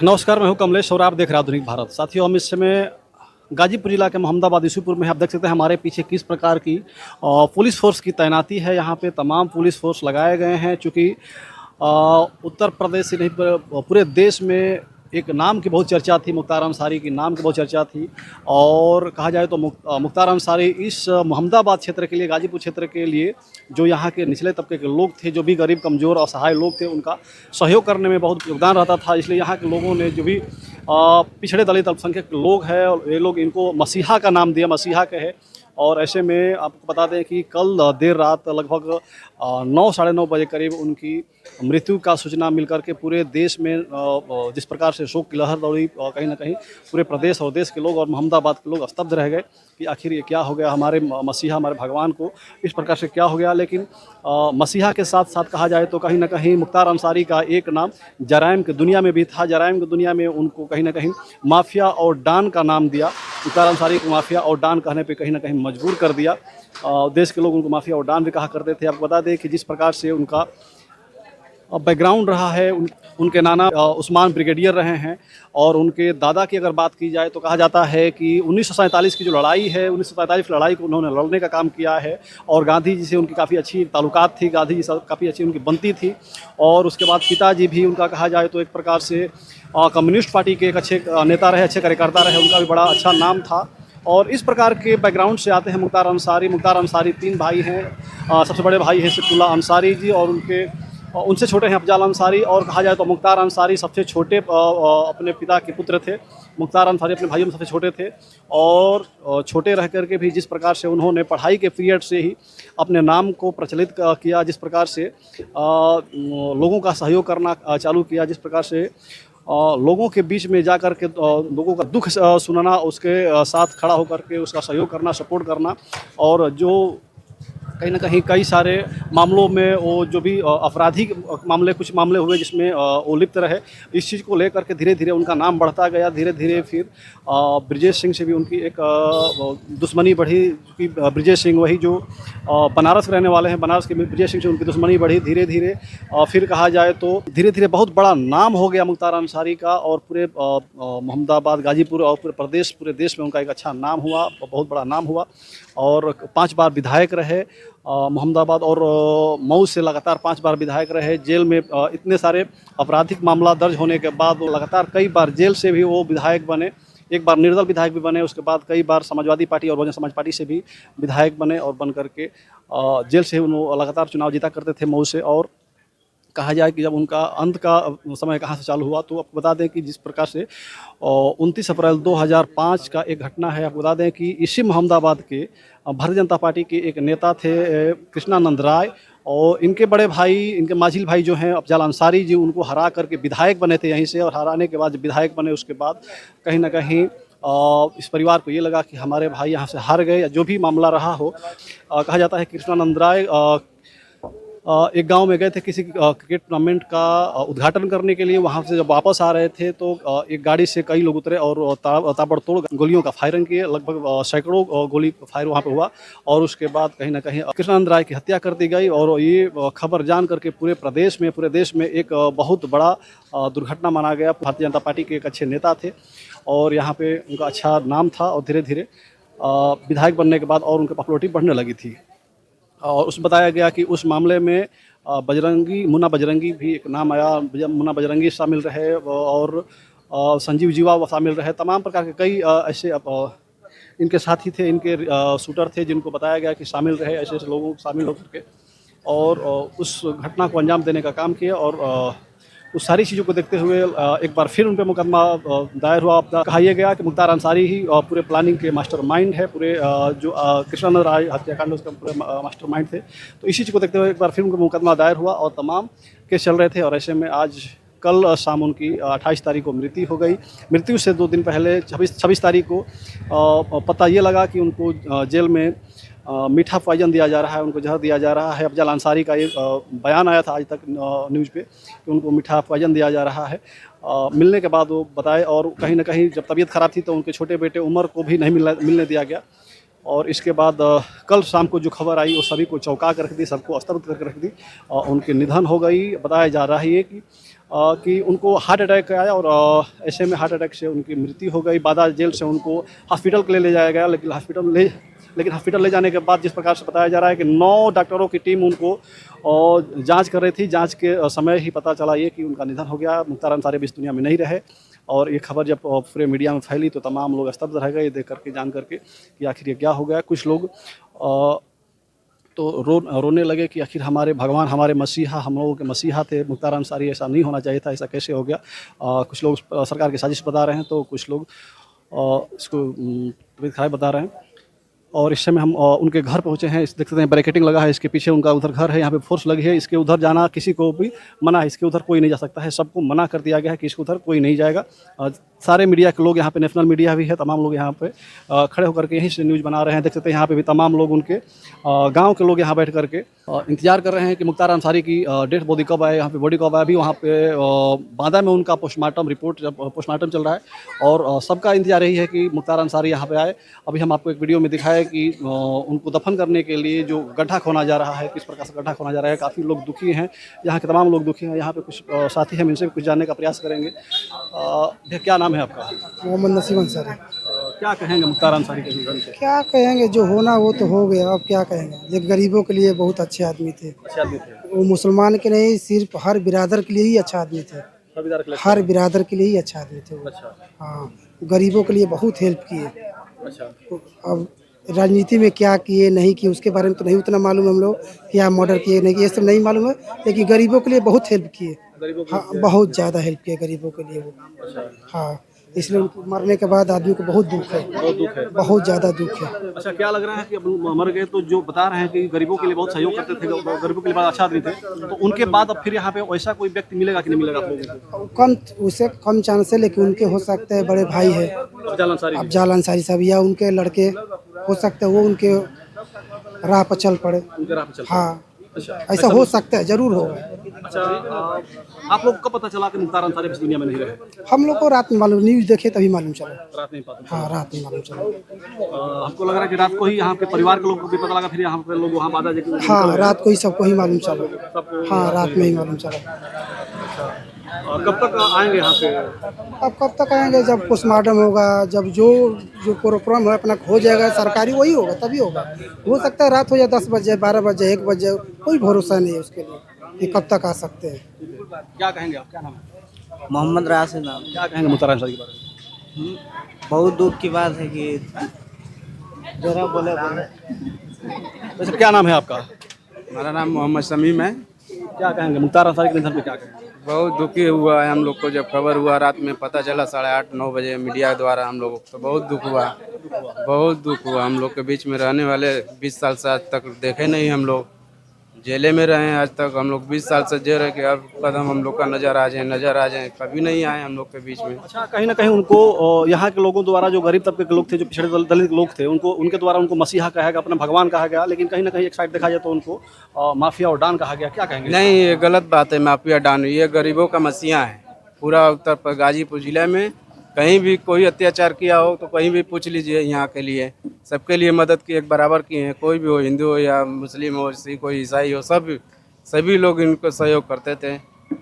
नमस्कार, मैं हूं कमलेश और आप देख रहे हैं आधुनिक भारत। साथियों, हम इस समय गाजीपुर जिला के मोहम्मदाबाद यूसुफपुर में हैं। आप देख सकते हैं हमारे पीछे किस प्रकार की पुलिस फोर्स की तैनाती है। यहाँ पे तमाम पुलिस फोर्स लगाए गए हैं, चूँकि उत्तर प्रदेश से नहीं पूरे देश में एक नाम की बहुत चर्चा थी। मुख्तार अंसारी की नाम की बहुत चर्चा थी और कहा जाए तो मुख्तार अंसारी इस मोहम्मदाबाद क्षेत्र के लिए, गाजीपुर क्षेत्र के लिए, जो यहाँ के निचले तबके के लोग थे, जो भी गरीब कमज़ोर असहाय लोग थे, उनका सहयोग करने में बहुत योगदान रहता था। इसलिए यहाँ के लोगों ने, जो भी पिछड़े दलित अल्पसंख्यक लोग हैं, ये लोग इनको मसीहा का नाम दिया, मसीहा कहे। और ऐसे में आपको बता दें कि कल देर रात लगभग 9 साढ़े 9 बजे करीब उनकी मृत्यु का सूचना मिलकर के पूरे देश में जिस प्रकार से शोक की लहर दौड़ी, कहीं ना कहीं पूरे प्रदेश और देश के लोग और मोहम्मदाबाद के लोग स्तब्ध रह गए कि आखिर ये क्या हो गया, हमारे मसीहा, हमारे भगवान को इस प्रकार से क्या हो गया। लेकिन मसीहा के साथ साथ कहा जाए तो कहीं ना कहीं मुख्तार अंसारी का एक नाम जराइम की दुनिया में भी था। जराइम की दुनिया में उनको कहीं ना कहीं माफिया और डॉन का नाम दिया। मुख्तार अंसारी को माफिया और डॉन कहने पे कहीं ना कहीं मजबूर कर दिया। देश के लोग उनको माफिया और डॉन भी कहा करते थे। आपको बता दें कि जिस प्रकार से उनका बैकग्राउंड रहा है, उनके नाना उस्मान ब्रिगेडियर रहे हैं और उनके दादा की अगर बात की जाए तो कहा जाता है कि 1947 की जो लड़ाई है, 1947 की लड़ाई को उन्होंने लड़ने का काम किया है और गांधी जी से उनकी काफ़ी अच्छी ताल्लुकात थी, गांधी जी से काफ़ी अच्छी उनकी बनती थी। और उसके बाद पिताजी भी उनका कहा जाए तो एक प्रकार से कम्युनिस्ट पार्टी के एक अच्छे नेता रहे, अच्छे कार्यकर्ता रहे, उनका भी बड़ा अच्छा नाम था। और इस प्रकार के बैकग्राउंड से आते हैं मुख्तार अंसारी। मुख्तार अंसारी 3 भाई हैं। सबसे बड़े भाई हैं सिफुल्ला अंसारी जी और उनसे छोटे हैं अफजाल अंसारी। और कहा जाए तो मुख्तार अंसारी सबसे छोटे अपने पिता के पुत्र थे। मुख्तार अंसारी अपने भाइयों में सबसे छोटे थे और छोटे रह कर के भी जिस प्रकार से उन्होंने पढ़ाई के पीरियड से ही अपने नाम को प्रचलित किया, जिस प्रकार से लोगों का सहयोग करना चालू किया, जिस प्रकार से लोगों के बीच में जा कर के लोगों का दुख सुनना, उसके साथ खड़ा होकर के उसका सहयोग करना, सपोर्ट करना। और जो कहीं ना कहीं कई सारे मामलों में वो जो भी आपराधिक मामले, कुछ मामले हुए जिसमें वो लिप्त रहे, इस चीज़ को लेकर के धीरे धीरे उनका नाम बढ़ता गया। धीरे धीरे फिर ब्रिजेश सिंह से भी उनकी एक दुश्मनी बढ़ी, क्योंकि ब्रिजेश सिंह वही जो बनारस के रहने वाले हैं, बनारस के ब्रिजेश सिंह से उनकी दुश्मनी बढ़ी धीरे धीरे। फिर कहा जाए तो धीरे धीरे बहुत बड़ा नाम हो गया मुख्तार अंसारी का और पूरे मोहम्मदाबाद, गाजीपुर और पूरे देश में उनका एक अच्छा नाम हुआ, बहुत बड़ा नाम हुआ। और 5 बार विधायक रहे मोहम्मदाबाद और मऊ से, लगातार 5 बार विधायक रहे। जेल में इतने सारे आपराधिक मामला दर्ज होने के बाद वो लगातार कई बार जेल से भी वो विधायक बने। एक बार निर्दल विधायक भी बने, उसके बाद कई बार समाजवादी पार्टी और बहुजन समाज पार्टी से भी विधायक बने और बन करके जेल से उन्होंने लगातार चुनाव जीता करते थे मऊ से। और कहा जाए कि जब उनका अंत का समय कहाँ से चालू हुआ तो आपको बता दें कि जिस प्रकार से 29 अप्रैल 2005 का एक घटना है। आपको बता दें कि इसी मोहम्मदाबाद के भारतीय जनता पार्टी के एक नेता थे कृष्णानंद राय, और इनके बड़े भाई, इनके मांझिल भाई जो हैं अफजाल अंसारी जी, उनको हरा करके विधायक बने थे यहीं से। और हराने के बाद जब विधायक बने उसके बाद कहीं ना कहीं इस परिवार को ये लगा कि हमारे भाई यहाँ से हार गए, या जो भी मामला रहा हो। कहा जाता है कृष्णानंद राय एक गांव में गए थे किसी क्रिकेट टूर्नामेंट का उद्घाटन करने के लिए। वहां से जब वापस आ रहे थे तो एक गाड़ी से कई लोग उतरे और ताबड़तोड़ गोलियों का फायरिंग किए। लगभग सैकड़ों गोली फायर वहां पे हुआ और उसके बाद कहीं ना कहीं कृष्णानंद राय की हत्या कर दी गई। और ये खबर जान करके पूरे देश में एक बहुत बड़ा दुर्घटना माना गया। भारतीय जनता पार्टी के एक अच्छे नेता थे और यहाँ पे उनका अच्छा नाम था और धीरे धीरे विधायक बनने के बाद और उनकी पॉपुलरिटी बढ़ने लगी थी। और उस बताया गया कि उस मामले में मुन्ना बजरंगी भी एक नाम आया। मुन्ना बजरंगी शामिल रहे और संजीव जीवा वो शामिल रहे। तमाम प्रकार के कई ऐसे इनके साथी थे, इनके शूटर थे, जिनको बताया गया कि शामिल रहे, ऐसे ऐसे लोगों शामिल होकर के और उस घटना को अंजाम देने का काम किया। और उस सारी चीज़ों को देखते हुए एक बार फिर उन पर मुकदमा दायर हुआ। कहा यह गया कि मुख्तार अंसारी ही पूरे प्लानिंग के मास्टरमाइंड है, पूरे जो कृष्णानंद राय हत्याकांड उसका पूरे मास्टरमाइंड थे। तो इसी चीज़ को देखते हुए एक बार फिर उनका मुकदमा दायर हुआ और तमाम केस चल रहे थे। और ऐसे में आज कल शाम उनकी 28 तारीख को मृत्यु हो गई। मृत्यु से 2 दिन पहले 26 तारीख को पता ये लगा कि उनको जेल में मीठा पॉइजन दिया जा रहा है, उनको जहर दिया जा रहा है। अफजल अंसारी का ये बयान आया था आज तक न्यूज़ पे कि उनको मीठा पॉइजन दिया जा रहा है। मिलने के बाद वो बताए और कहीं ना कहीं जब तबीयत ख़राब थी तो उनके छोटे बेटे उमर को भी नहीं मिलने दिया गया। और इसके बाद कल शाम को जो खबर आई वो सभी को चौंका कर रख दी, सबको स्तब्ध करके रख दी। उनके निधन हो गई। बताया जा रहा है कि कि उनको हार्ट अटैक आया और ऐसे में हार्ट अटैक से उनकी मृत्यु हो गई। बादा जेल से उनको हॉस्पिटल के लिए ले जाया गया, लेकिन हॉस्पिटल ले जाने के बाद जिस प्रकार से बताया जा रहा है कि 9 डॉक्टरों की टीम उनको जांच कर रही थी। जांच के समय ही पता चला ये कि उनका निधन हो गया। मुख्तार अंसारी भी इस दुनिया में नहीं रहे और ये खबर जब पूरे मीडिया में फैली तो तमाम लोग स्तब्ध रह गए देख करके, जान करके कि आखिर ये क्या हो गया। कुछ लोग तो रोने लगे कि आखिर हमारे भगवान, हमारे मसीहा, हम लोगों के मसीहा थे मुख्तार अंसारी, ऐसा नहीं होना चाहिए था, ऐसा कैसे हो गया। कुछ लोग सरकार की साजिश बता रहे हैं तो कुछ लोग इसको तबीयत खराब बता रहे हैं। और इस समय हम उनके घर पहुंचे हैं। इस देख सकते हैं बैरिकेडिंग लगा है, इसके पीछे उनका उधर घर है, यहाँ पे फोर्स लगी है। इसके उधर जाना किसी को भी मना है, इसके उधर कोई नहीं जा सकता है, सबको मना कर दिया गया है कि इसके उधर कोई नहीं जाएगा। सारे मीडिया के लोग यहाँ पे, नेशनल मीडिया भी है, तमाम लोग यहाँ पे खड़े होकर के यहीं से न्यूज़ बना रहे हैं। देख सकते हैं यहाँ पे भी तमाम लोग, उनके गाँव के लोग यहाँ बैठ करके इंतजार कर रहे हैं कि मुख्तार अंसारी की डेड बॉडी कब आए, यहाँ पे बॉडी कब आए। अभी वहाँ पे बांदा में उनका पोस्टमार्टम रिपोर्ट, जब पोस्टमार्टम चल रहा है और सबका इंतजार यही है कि मुख्तार अंसारी यहाँ पे आए। अभी हम आपको एक वीडियो में दिखाए कि उनको दफन करने के लिए जो गड्ढा खोना जा रहा है, किस प्रकार से गड्ढा खोना जा रहा है। काफ़ी लोग दुखी हैं, यहाँ के तमाम लोग दुखी हैं। यहाँ पे कुछ साथी हैं, इनसे कुछ जानने का प्रयास करेंगे। भैया क्या नाम है आपका? मोहम्मद नसीम अंसारी। क्या कहेंगे मुख्तार अंसारी के निधन से? क्या कहेंगे, जो होना वो तो हो गया, अब क्या कहेंगे। ये गरीबों के लिए बहुत अच्छे आदमी थे। अच्छे आदमी थे, वो मुसलमान के नहीं, सिर्फ हर बिरादर के लिए ही अच्छा आदमी थे। संविधान के लिए। हर बिरादर के लिए ही अच्छा आदमी थे वो। अच्छा हाँ, गरीबों के लिए बहुत हेल्प किए। अच्छा अब राजनीति में क्या किए नहीं किए उसके बारे में तो नहीं उतना मालूम हम लोग, क्या मर्डर किए नहीं किए, ये सब नहीं मालूम है, लेकिन गरीबों के लिए बहुत हेल्प किए। गरीबों के हाँ, बहुत ज़्यादा हेल्प किए गरीबों के लिए वो। हाँ, इसलिए उनको मरने के बाद आदमी को बहुत दुख है, बहुत दुख है। बहुत ज़्यादा दुख है। अच्छा, क्या लग रहा है कि अब मर गए तो जो बता रहे हैं कि गरीबों के लिए बहुत सहयोग करते थे, गरीबों के लिए बहुत अच्छा आदमी थे, तो उनके बाद अब फिर यहाँ पे वैसा कोई व्यक्ति मिलेगा कि नहीं मिलेगा आप लोगों को? कम, उससे कम चांस है, लेकिन उनके हो सकते हैं बड़े भाई है अफजल अंसारी। अफजल अंसारी साहब, या उनके लड़के हो सकते हैं, वो उनके राह पर चल पड़े। उनके राह पे चलते। हाँ, अच्छा, ऐसा हो सकता है, जरूर होगा। अच्छा, आप लोग को कब पता चला कि मुख्तार अंसारी इस दुनिया में नहीं रहे? हम लोग को रात में मालूम, न्यूज़ देखे तभी मालूम चला। रात नहीं पता। हाँ, रात में मालूम चला। हमको लग रहा है कि रात को ही यहाँ के परिवार के लोगों को भी पता लगा, फिर यहाँ पे लोग वहाँ बाधा जाके। हाँ, रात को ही सबको ही मालूम चला। सबको। हाँ, रात में ही मालूम चला। और कब तक आएंगे यहाँ पे? अब कब तक आएंगे, जब पोस्टमार्टम होगा, जब जो प्रोग्राम है अपना हो जाएगा सरकारी, वही होगा तभी होगा। हो सकता है रात हो जाए, 10 बजे, 12 बजे, 1 बजे, कोई भरोसा नहीं है उसके लिए कि कब तक आ सकते हैं। क्या कहेंगे आप, क्या नाम है? मोहम्मद राशिद नाम। क्या कहेंगे मुख्तार अंसारी के बारे में? बहुत दुख की बात है कि जरा बोले। वैसे क्या नाम है आपका? हमारा नाम मोहम्मद शमीम है। क्या कहेंगे मुख्तार अंसारी के निधन पे, क्या कहेंगे? बहुत दुखी हुआ है हम लोग को, जब खबर हुआ रात में पता चला 8:30-9 बजे मीडिया द्वारा, हम लोग तो बहुत दुख हुआ, बहुत दुख हुआ। हम लोग के बीच में रहने वाले 20 साल से आज तक देखे नहीं, हम लोग जेले में रहे हैं आज तक। हम लोग 20 साल से जे रहे कि अब कदम हम लोग का नज़र आ जाए, कभी नहीं आए हम लोग के बीच में। अच्छा, कहीं ना कहीं उनको यहाँ के लोगों द्वारा, जो गरीब तबके के लोग थे, जो पिछड़े दलित लोग थे, उनको उनके द्वारा उनको मसीहा कहा गया, अपना भगवान कहा गया, लेकिन कहीं ना कहीं एक साइड देखा जाए तो उनको माफिया और डॉन कहा गया। क्या कहेंगे? नहीं, ये गलत बात है। माफिया डान, ये गरीबों का मसीहा है। पूरा उत्तर गाजीपुर जिले में कहीं भी कोई अत्याचार किया हो तो कहीं भी पूछ लीजिए, यहाँ के लिए सबके लिए मदद की, एक बराबर की है। कोई भी हो, हिंदू हो या मुस्लिम हो, सिख हो, ईसाई हो, सभी लोग इनको सहयोग करते थे,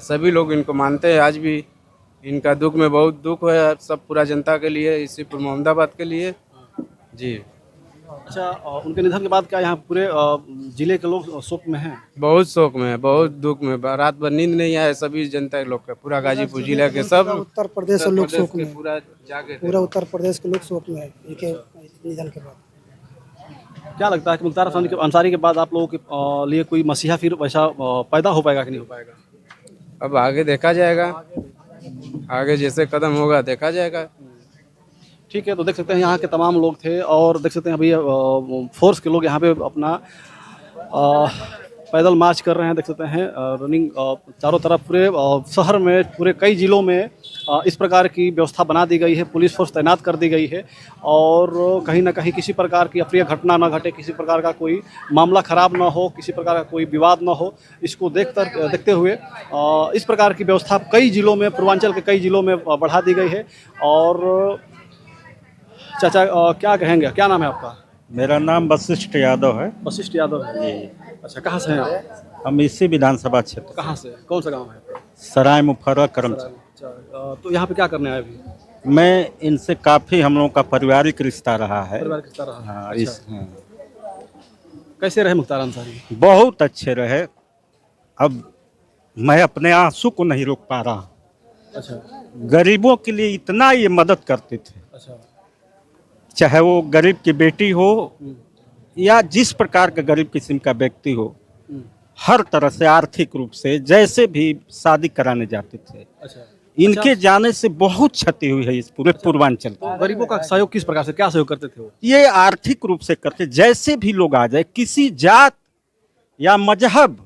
सभी लोग इनको मानते हैं आज भी। इनका दुख में बहुत दुख है, सब पूरा जनता के लिए, इसी पूर्व मोहम्मदाबाद के लिए जी। अच्छा, उनके निधन के बाद क्या यहाँ पूरे जिले के लोग शोक में हैं? बहुत शोक में है, बहुत दुख में, रात भर नींद नहीं आए सभी जनता के लोग का, पूरा गाजीपुर जिले के सब उत्तर प्रदेश के लोग शोक में, पूरा जागे थे। पूरा उत्तर प्रदेश के लोग शोक में है इनके निधन के बाद। क्या लगता है कि मुख्तार अंसारी के बाद आप लोगों के लिए कोई मसीहा फिर वैसा पैदा हो पाएगा कि नहीं हो पाएगा? अब आगे देखा जाएगा, आगे जैसे कदम होगा देखा जाएगा। ठीक है, तो देख सकते हैं यहाँ के तमाम लोग थे और देख सकते हैं अभी फोर्स के लोग यहाँ पे अपना पैदल मार्च कर रहे हैं। देख सकते हैं रनिंग चारों तरफ पूरे शहर में, पूरे कई ज़िलों में इस प्रकार की व्यवस्था बना दी गई है, पुलिस फोर्स तैनात कर दी गई है और कहीं ना कहीं किसी प्रकार की अप्रिय घटना ना घटे, किसी प्रकार का कोई मामला ख़राब ना हो, किसी प्रकार का कोई विवाद ना हो, इसको देखते हुए इस प्रकार की व्यवस्था कई ज़िलों में, पूर्वांचल के कई ज़िलों में बढ़ा दी गई है। और चाचा क्या कहेंगे, क्या नाम है आपका? मेरा नाम वशिष्ठ यादव है। वशिष्ठ यादव है जी। अच्छा, कहाँ से हैं आप? हम इसी विधानसभा क्षेत्र कहाँ से, कौन सा गांव है आपका? सराय मुफर्रा करमचंद। अच्छा, तो यहाँ पे क्या करने आए अभी? मैं इनसे काफ़ी हम लोगों का पारिवारिक रिश्ता रहा है। परिवार किस तरह? हाँ, अच्छा। कैसे रहे मुख्तार अंसारी? बहुत अच्छे रहे। अब मैं अपने आंसू को नहीं रोक पा रहा। अच्छा गरीबों के लिए इतना ये मदद करते थे, अच्छा। चाहे वो गरीब की बेटी हो हम्म, या जिस प्रकार का गरीब किस्म का व्यक्ति हो, हम्म, हर तरह से आर्थिक रूप से जैसे भी शादी कराने जाते थे। अच्छा। इनके जाने से बहुत क्षति हुई है इस पूरे पूर्वांचल तो को। गरीबों का सहयोग किस प्रकार से, क्या सहयोग करते थे वो? ये आर्थिक रूप से करते, जैसे भी लोग आ जाए, किसी जात या मजहब,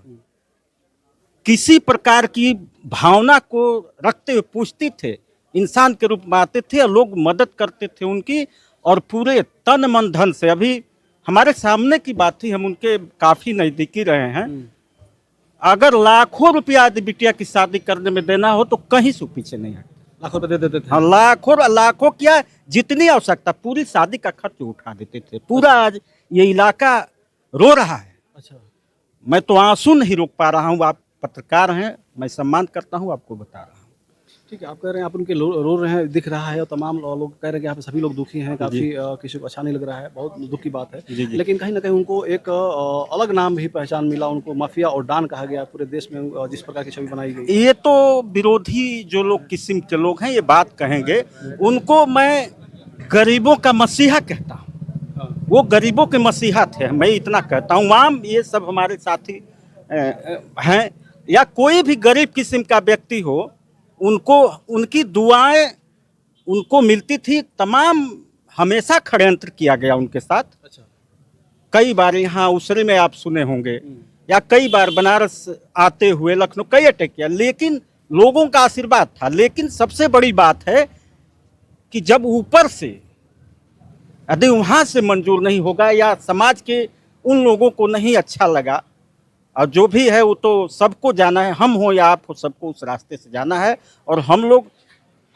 किसी प्रकार की भावना को रखते हुए पूछते थे, इंसान के रूप में आते थे और लोग मदद करते थे उनकी, और पूरे तन मन धन से। अभी हमारे सामने की बात थी, हम उनके काफी नजदीकी रहे हैं। अगर लाखों रुपया यदि बिटिया की शादी करने में देना हो तो कहीं से पीछे नहीं हटते। लाखों रुपए दे देते थे? हाँ, लाखों क्या, जितनी आवश्यकता पूरी शादी का खर्च उठा देते थे। पूरा आज ये इलाका रो रहा है। अच्छा। मैं तो आंसू नहीं रोक पा रहा हूँ। आप पत्रकार हैं, मैं सम्मान करता हूँ, आपको बता रहा हूँ। ठीक है, आप कह रहे हैं आप उनके रो रहे हैं, दिख रहा है, और तमाम लोग कह रहे हैं कि यहाँ पे सभी लोग दुखी हैं, काफ़ी किसी को अच्छा नहीं लग रहा है, बहुत दुख की बात है। जी, जी। लेकिन कहीं ना कहीं उनको एक अलग नाम भी पहचान मिला, उनको माफिया और डॉन कहा गया पूरे देश में, जिस प्रकार की छवि बनाई गई। ये तो विरोधी जो लोग किस्म के लोग हैं ये बात कहेंगे, उनको मैं गरीबों का मसीहा कहता हूँ। वो गरीबों के मसीहा थे, मैं इतना कहता हूँ। आम ये सब हमारे साथी हैं, या कोई भी गरीब किस्म का व्यक्ति हो, उनको उनकी दुआएं उनको मिलती थी। तमाम हमेशा षड्यंत्र किया गया उनके साथ। अच्छा। कई बार यहाँ उसरे में आप सुने होंगे, या कई बार बनारस आते हुए लखनऊ कई अटैक किया, लेकिन लोगों का आशीर्वाद था। लेकिन सबसे बड़ी बात है कि जब ऊपर से यदि वहाँ से मंजूर नहीं होगा, या समाज के उन लोगों को नहीं अच्छा लगा, और जो भी है वो तो सबको जाना है, हम हो या आप हो, सबको उस रास्ते से जाना है। और हम लोग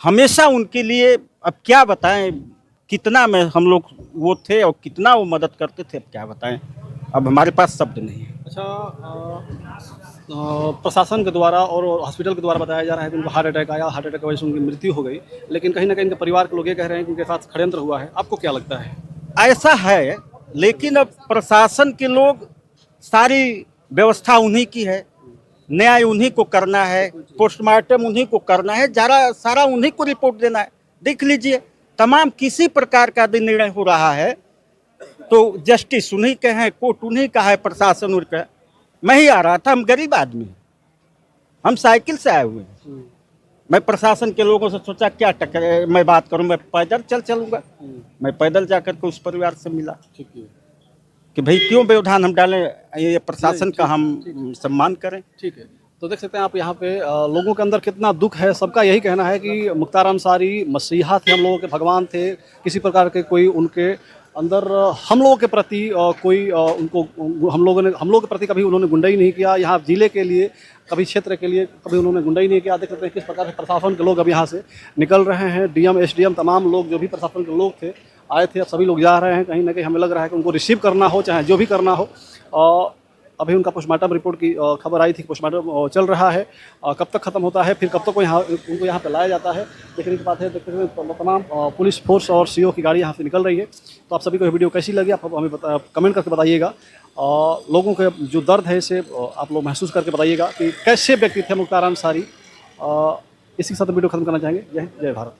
हमेशा उनके लिए, अब क्या बताएं, कितना में हम लोग वो थे और कितना वो मदद करते थे, अब क्या बताएं, अब हमारे पास शब्द नहीं है। अच्छा, प्रशासन के द्वारा और हॉस्पिटल के द्वारा बताया जा रहा है कि उनको हार्ट अटैक आया, हार्ट अटैक की वजह से उनकी मृत्यु हो गई, लेकिन कहीं ना कहीं इनके परिवार के लोग ये कह रहे हैं कि उनके साथ षड्यंत्र हुआ है। आपको क्या लगता है? ऐसा है, लेकिन अब प्रशासन के लोग, सारी व्यवस्था उन्हीं की है, न्याय उन्हीं को करना है, पोस्टमार्टम उन्हीं को करना है, सारा उन्हीं को रिपोर्ट देना है। देख लीजिए, तमाम किसी प्रकार का भी निर्णय हो रहा है तो जस्टिस उन्हीं के हैं, कोर्ट उन्हीं का है, प्रशासन उन्हीं का है। मैं ही आ रहा था, हम गरीब आदमी हैं, हम साइकिल से आए हुए हैं। मैं प्रशासन के लोगों से सोचा क्या टक्कर मैं बात करूं, मैं पैदल चलूंगा। मैं पैदल जाकर के उस परिवार से मिला। ठीक है कि भाई क्यों व्यवधान हम डालें, ये प्रशासन का हम सम्मान करें। ठीक है। तो देख सकते हैं आप यहाँ पे लोगों के अंदर कितना दुख है। सबका यही कहना है कि मुख्तार अंसारी मसीहा थे, हम लोगों के भगवान थे। किसी प्रकार के कोई उनके अंदर हम लोगों के प्रति कोई उनको हम लोगों के प्रति कभी उन्होंने गुंडाई नहीं किया। यहाँ जिले के लिए, कभी क्षेत्र के लिए कभी उन्होंने गुंडाई नहीं किया। देख सकते हैं किस प्रकार से प्रशासन के लोग अब यहाँ से निकल रहे हैं। डीएम, एसडीएम, तमाम लोग जो भी प्रशासन के लोग थे आए थे, अब सभी लोग जा रहे हैं। कहीं ना कहीं हमें लग रहा है कि उनको रिसीव करना हो, चाहे जो भी करना हो। अभी उनका पोस्टमार्टम रिपोर्ट की खबर आई थी, पोस्टमार्टम चल रहा है। कब तक खत्म होता है, फिर कब तक उनको यहाँ पे लाया जाता है, देखने की बात है। देखते हुए तमाम पुलिस फोर्स और सीओ की गाड़ी यहाँ से निकल रही है। तो आप सभी को ये वीडियो कैसी लगी, आप हमें कमेंट करके बताइएगा। लोगों के जो दर्द है इसे आप लोग महसूस करके बताइएगा कि कैसे व्यक्ति थे मुख्तार अंसारी। इसी के साथ वीडियो खत्म करना चाहेंगे। जय हिंद, जय भारत।